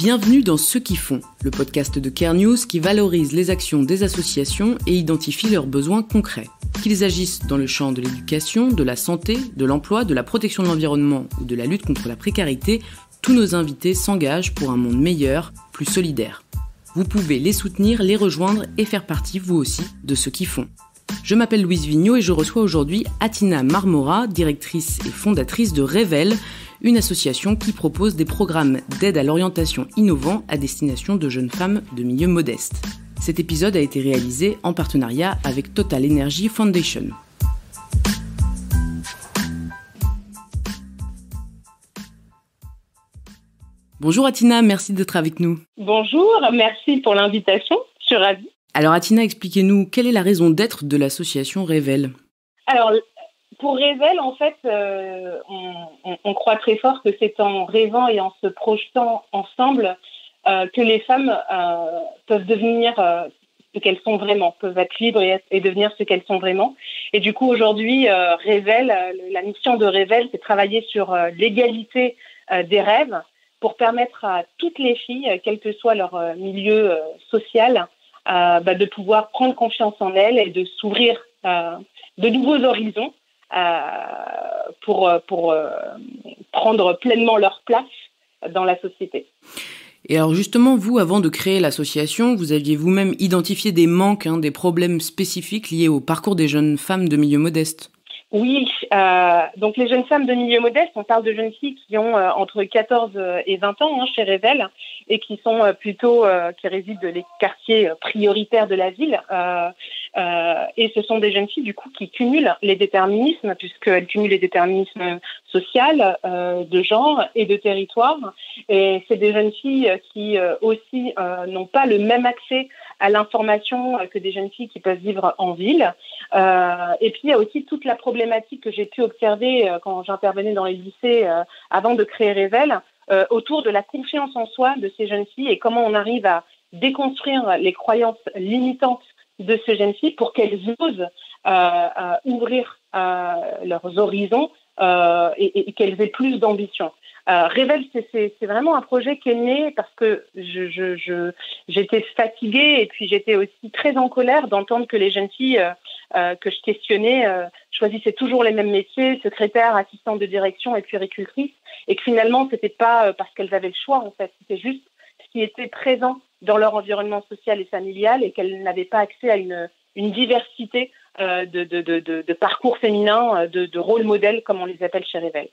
Bienvenue dans Ceux qui font, le podcast de Care News qui valorise les actions des associations et identifie leurs besoins concrets. Qu'ils agissent dans le champ de l'éducation, de la santé, de l'emploi, de la protection de l'environnement ou de la lutte contre la précarité, tous nos invités s'engagent pour un monde meilleur, plus solidaire. Vous pouvez les soutenir, les rejoindre et faire partie, vous aussi, de Ceux qui font. Je m'appelle Louise Vigneault et je reçois aujourd'hui Atina Marmora, directrice et fondatrice de Révèle, une association qui propose des programmes d'aide à l'orientation innovants à destination de jeunes femmes de milieux modestes. Cet épisode a été réalisé en partenariat avec Total Energy Foundation. Bonjour Atina, merci d'être avec nous. Bonjour, merci pour l'invitation, je suis ravie. Alors Atina, expliquez-nous, quelle est la raison d'être de l'association Révèle ? Alors, pour Révèle, en fait, on croit très fort que c'est en rêvant et en se projetant ensemble que les femmes peuvent devenir ce qu'elles sont vraiment, peuvent être libres et devenir ce qu'elles sont vraiment. Et du coup, aujourd'hui, Révèle, la mission de Révèle, c'est travailler sur l'égalité des rêves pour permettre à toutes les filles, quel que soit leur milieu social, de pouvoir prendre confiance en elles et de s'ouvrir de nouveaux horizons pour prendre pleinement leur place dans la société. Et alors justement, vous, avant de créer l'association, vous aviez vous-même identifié des manques, des problèmes spécifiques liés au parcours des jeunes femmes de milieux modestes. Oui, donc les jeunes femmes de milieu modeste, on parle de jeunes filles qui ont entre 14 et 20 ans chez Révèle et qui sont qui résident dans les quartiers prioritaires de la ville. Et ce sont des jeunes filles du coup qui cumulent les déterminismes puisqu'elles cumulent les déterminismes sociaux, de genre et de territoire. Et c'est des jeunes filles qui aussi n'ont pas le même accès à l'information que des jeunes filles qui peuvent vivre en ville. Et puis il y a aussi toute la problématique que j'ai pu observer quand j'intervenais dans les lycées avant de créer Révèle, autour de la confiance en soi de ces jeunes filles et comment on arrive à déconstruire les croyances limitantes de ces jeunes filles pour qu'elles osent ouvrir leurs horizons et qu'elles aient plus d'ambition. Révèle, c'est vraiment un projet qui est né parce que j'étais fatiguée et puis j'étais aussi très en colère d'entendre que les jeunes filles que je questionnais choisissaient toujours les mêmes métiers, secrétaire, assistante de direction et puéricultrice, et que finalement c'était pas parce qu'elles avaient le choix en fait, c'était juste ce qui était présent dans leur environnement social et familial et qu'elles n'avaient pas accès à une diversité de parcours féminins, de rôles modèles comme on les appelle chez Révèle.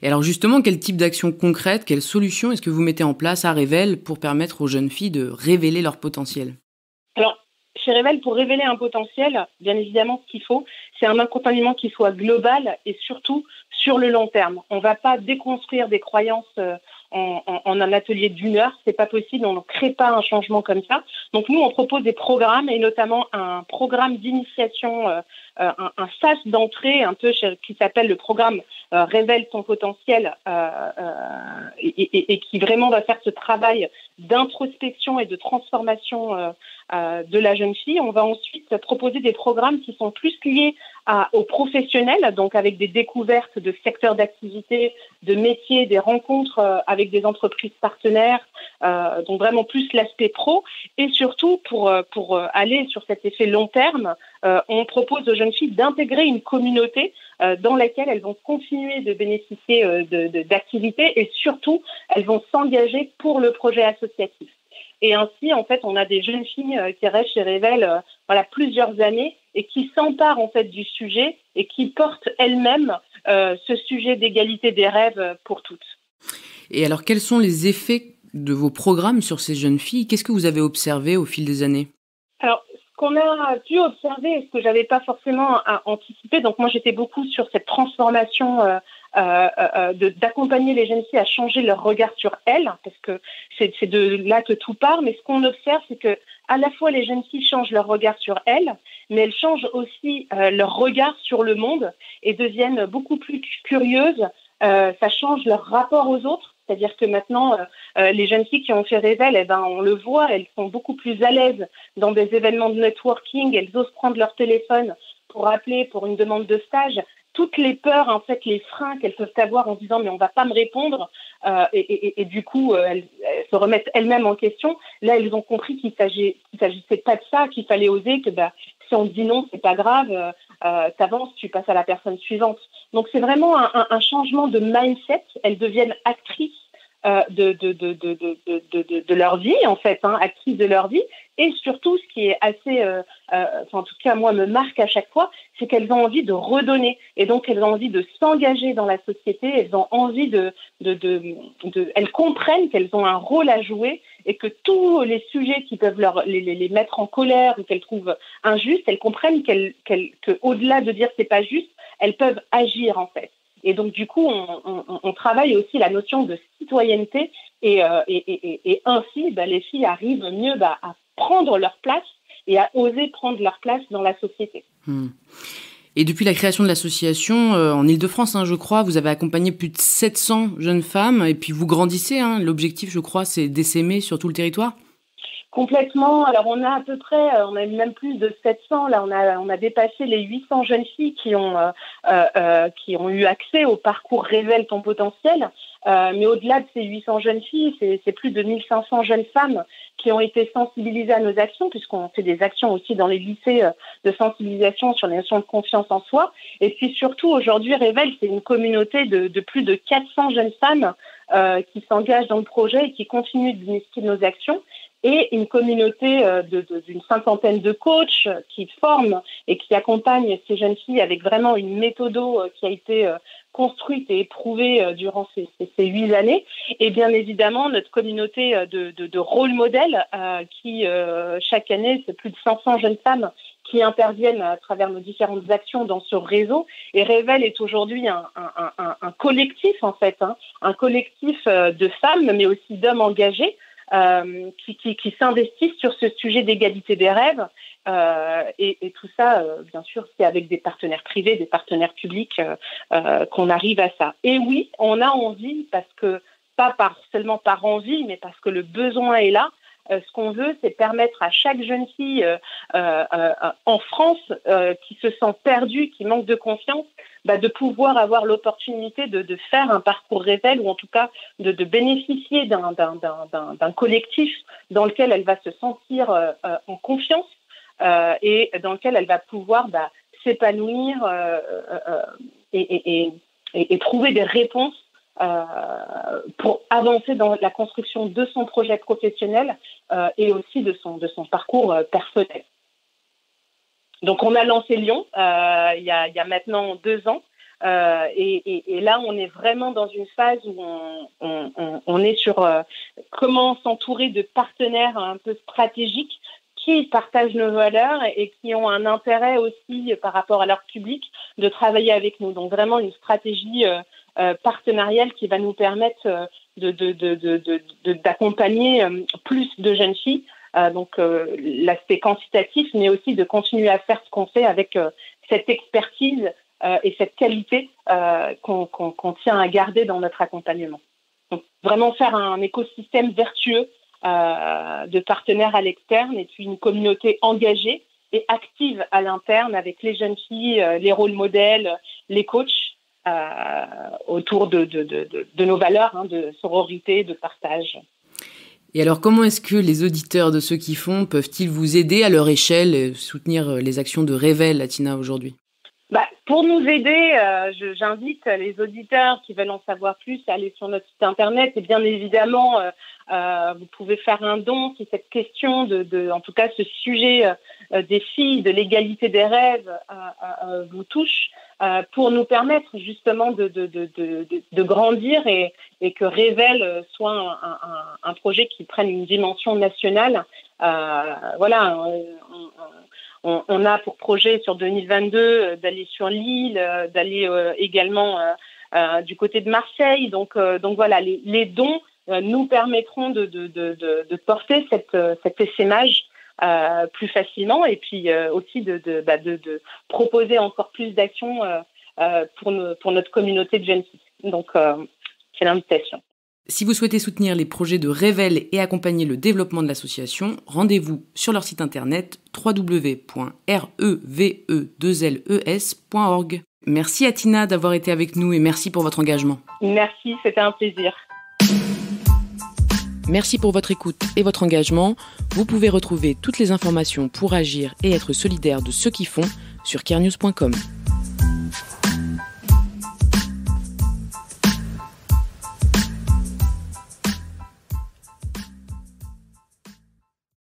Et alors justement, quel type d'action concrète, quelles solutions est-ce que vous mettez en place à Révèle pour permettre aux jeunes filles de révéler leur potentiel ? Alors, chez Révèle, pour révéler un potentiel, bien évidemment, ce qu'il faut, c'est un accompagnement qui soit global et surtout sur le long terme. On ne va pas déconstruire des croyances en un atelier d'1 heure, c'est pas possible, on ne crée pas un changement comme ça. Donc nous, on propose des programmes et notamment un programme d'initiation, un sas d'entrée un peu qui s'appelle le programme Révèle ton potentiel et qui vraiment va faire ce travail d'introspection et de transformation de la jeune fille. On va ensuite proposer des programmes qui sont plus liés aux professionnels, donc avec des découvertes de secteurs d'activité, de métiers, des rencontres avec des entreprises partenaires, donc vraiment plus l'aspect pro. Et surtout, pour aller sur cet effet long terme, on propose aux jeunes filles d'intégrer une communauté dans laquelle elles vont continuer de bénéficier d'activités et surtout, elles vont s'engager pour le projet associatif. Et ainsi, en fait, on a des jeunes filles qui restent chez Révèle plusieurs années et qui s'emparent en fait du sujet et qui portent elles-mêmes ce sujet d'égalité des rêves pour toutes. Et alors, quels sont les effets de vos programmes sur ces jeunes filles ? Qu'est-ce que vous avez observé au fil des années ? Alors, ce qu'on a pu observer et ce que j'avais pas forcément anticipé, donc moi j'étais beaucoup sur cette transformation d'accompagner les jeunes filles à changer leur regard sur elles, parce que c'est de là que tout part. Mais ce qu'on observe, c'est que à la fois les jeunes filles changent leur regard sur elles, mais elles changent aussi leur regard sur le monde et deviennent beaucoup plus curieuses. Ça change leur rapport aux autres. C'est-à-dire que maintenant, les jeunes filles qui ont fait Révèle, on le voit, elles sont beaucoup plus à l'aise dans des événements de networking, elles osent prendre leur téléphone pour appeler pour une demande de stage toutes les peurs, en fait, les freins qu'elles peuvent avoir en se disant mais on va pas me répondre, et du coup elles se remettent elles-mêmes en question. Là, elles ont compris qu'il s'agissait pas de ça, qu'il fallait oser, que si on te dit non, c'est pas grave, t'avances, tu passes à la personne suivante. Donc c'est vraiment un changement de mindset. Elles deviennent actrices de leur vie, en fait, actrices de leur vie. Et surtout, ce qui est assez, en tout cas, moi, me marque à chaque fois, c'est qu'elles ont envie de redonner. Et donc, elles ont envie de s'engager dans la société. Elles ont envie elles comprennent qu'elles ont un rôle à jouer et que tous les sujets qui peuvent les mettre en colère ou qu'elles trouvent injustes, elles comprennent qu'au-delà de dire c'est pas juste, elles peuvent agir, en fait. Et donc, du coup, on travaille aussi la notion de citoyenneté et ainsi, les filles arrivent mieux à prendre leur place et à oser prendre leur place dans la société. Et depuis la création de l'association en Île-de-France, je crois, vous avez accompagné plus de 700 jeunes femmes et puis vous grandissez. L'objectif, je crois, c'est d'essaimer sur tout le territoire. Complètement. Alors, on a même plus de 700. Là, on a dépassé les 800 jeunes filles qui ont eu accès au parcours Révèle ton potentiel. Mais au-delà de ces 800 jeunes filles, c'est plus de 1500 jeunes femmes qui ont été sensibilisées à nos actions, puisqu'on fait des actions aussi dans les lycées de sensibilisation sur les notions de confiance en soi. Et puis surtout, aujourd'hui, Révèle, c'est une communauté de plus de 400 jeunes femmes qui s'engagent dans le projet et qui continuent de bénéficier de nos actions. Et une communauté d'une cinquantaine de coachs qui forment et qui accompagnent ces jeunes filles avec vraiment une méthode qui a été construite et éprouvée durant ces 8 années. Et bien évidemment, notre communauté de rôle modèles qui, chaque année, c'est plus de 500 jeunes femmes qui interviennent à travers nos différentes actions dans ce réseau. Et Révèle est aujourd'hui un collectif, en fait, un collectif de femmes, mais aussi d'hommes engagés, qui s'investissent sur ce sujet d'égalité des rêves, et tout ça, bien sûr, c'est avec des partenaires privés, des partenaires publics qu'on arrive à ça. Et oui, on a envie, parce que pas seulement par envie, mais parce que le besoin est là. Ce qu'on veut, c'est permettre à chaque jeune fille en France qui se sent perdue, qui manque de confiance, de pouvoir avoir l'opportunité de faire un parcours Révèle, ou en tout cas de bénéficier d'un collectif dans lequel elle va se sentir en confiance et dans lequel elle va pouvoir s'épanouir et trouver des réponses pour avancer dans la construction de son projet professionnel et aussi de son parcours personnel. Donc on a lancé Lyon il y a maintenant 2 ans, et là on est vraiment dans une phase où on est sur comment s'entourer de partenaires un peu stratégiques qui partagent nos valeurs et qui ont un intérêt aussi par rapport à leur public de travailler avec nous. Donc vraiment une stratégie partenariale qui va nous permettre d'accompagner plus de jeunes filles. Donc l'aspect quantitatif, mais aussi de continuer à faire ce qu'on fait avec cette expertise et cette qualité qu'on tient à garder dans notre accompagnement. Donc vraiment faire un écosystème vertueux de partenaires à l'externe et puis une communauté engagée et active à l'interne avec les jeunes filles, les rôles modèles, les coachs autour de nos valeurs de sororité, de partage. Et alors, comment est-ce que les auditeurs de Ceux qui font peuvent-ils vous aider à leur échelle, soutenir les actions de Révèle, Atina, aujourd'hui ? Pour nous aider, j'invite les auditeurs qui veulent en savoir plus à aller sur notre site internet. Et bien évidemment, vous pouvez faire un don si cette question en tout cas ce sujet des filles, de l'égalité des rêves vous touche, pour nous permettre justement de grandir et que Révèle soit un projet qui prenne une dimension nationale. On a pour projet sur 2022 d'aller sur Lille, d'aller également du côté de Marseille. Donc voilà, les dons nous permettront de porter cet essaimage plus facilement et puis aussi de proposer encore plus d'actions pour notre communauté de jeunes filles. Donc c'est l'invitation. Si vous souhaitez soutenir les projets de Révèle et accompagner le développement de l'association, rendez-vous sur leur site internet www.reve2les.org. Merci à Tina d'avoir été avec nous et merci pour votre engagement. Merci, c'était un plaisir. Merci pour votre écoute et votre engagement. Vous pouvez retrouver toutes les informations pour agir et être solidaire de ceux qui font sur carenews.com.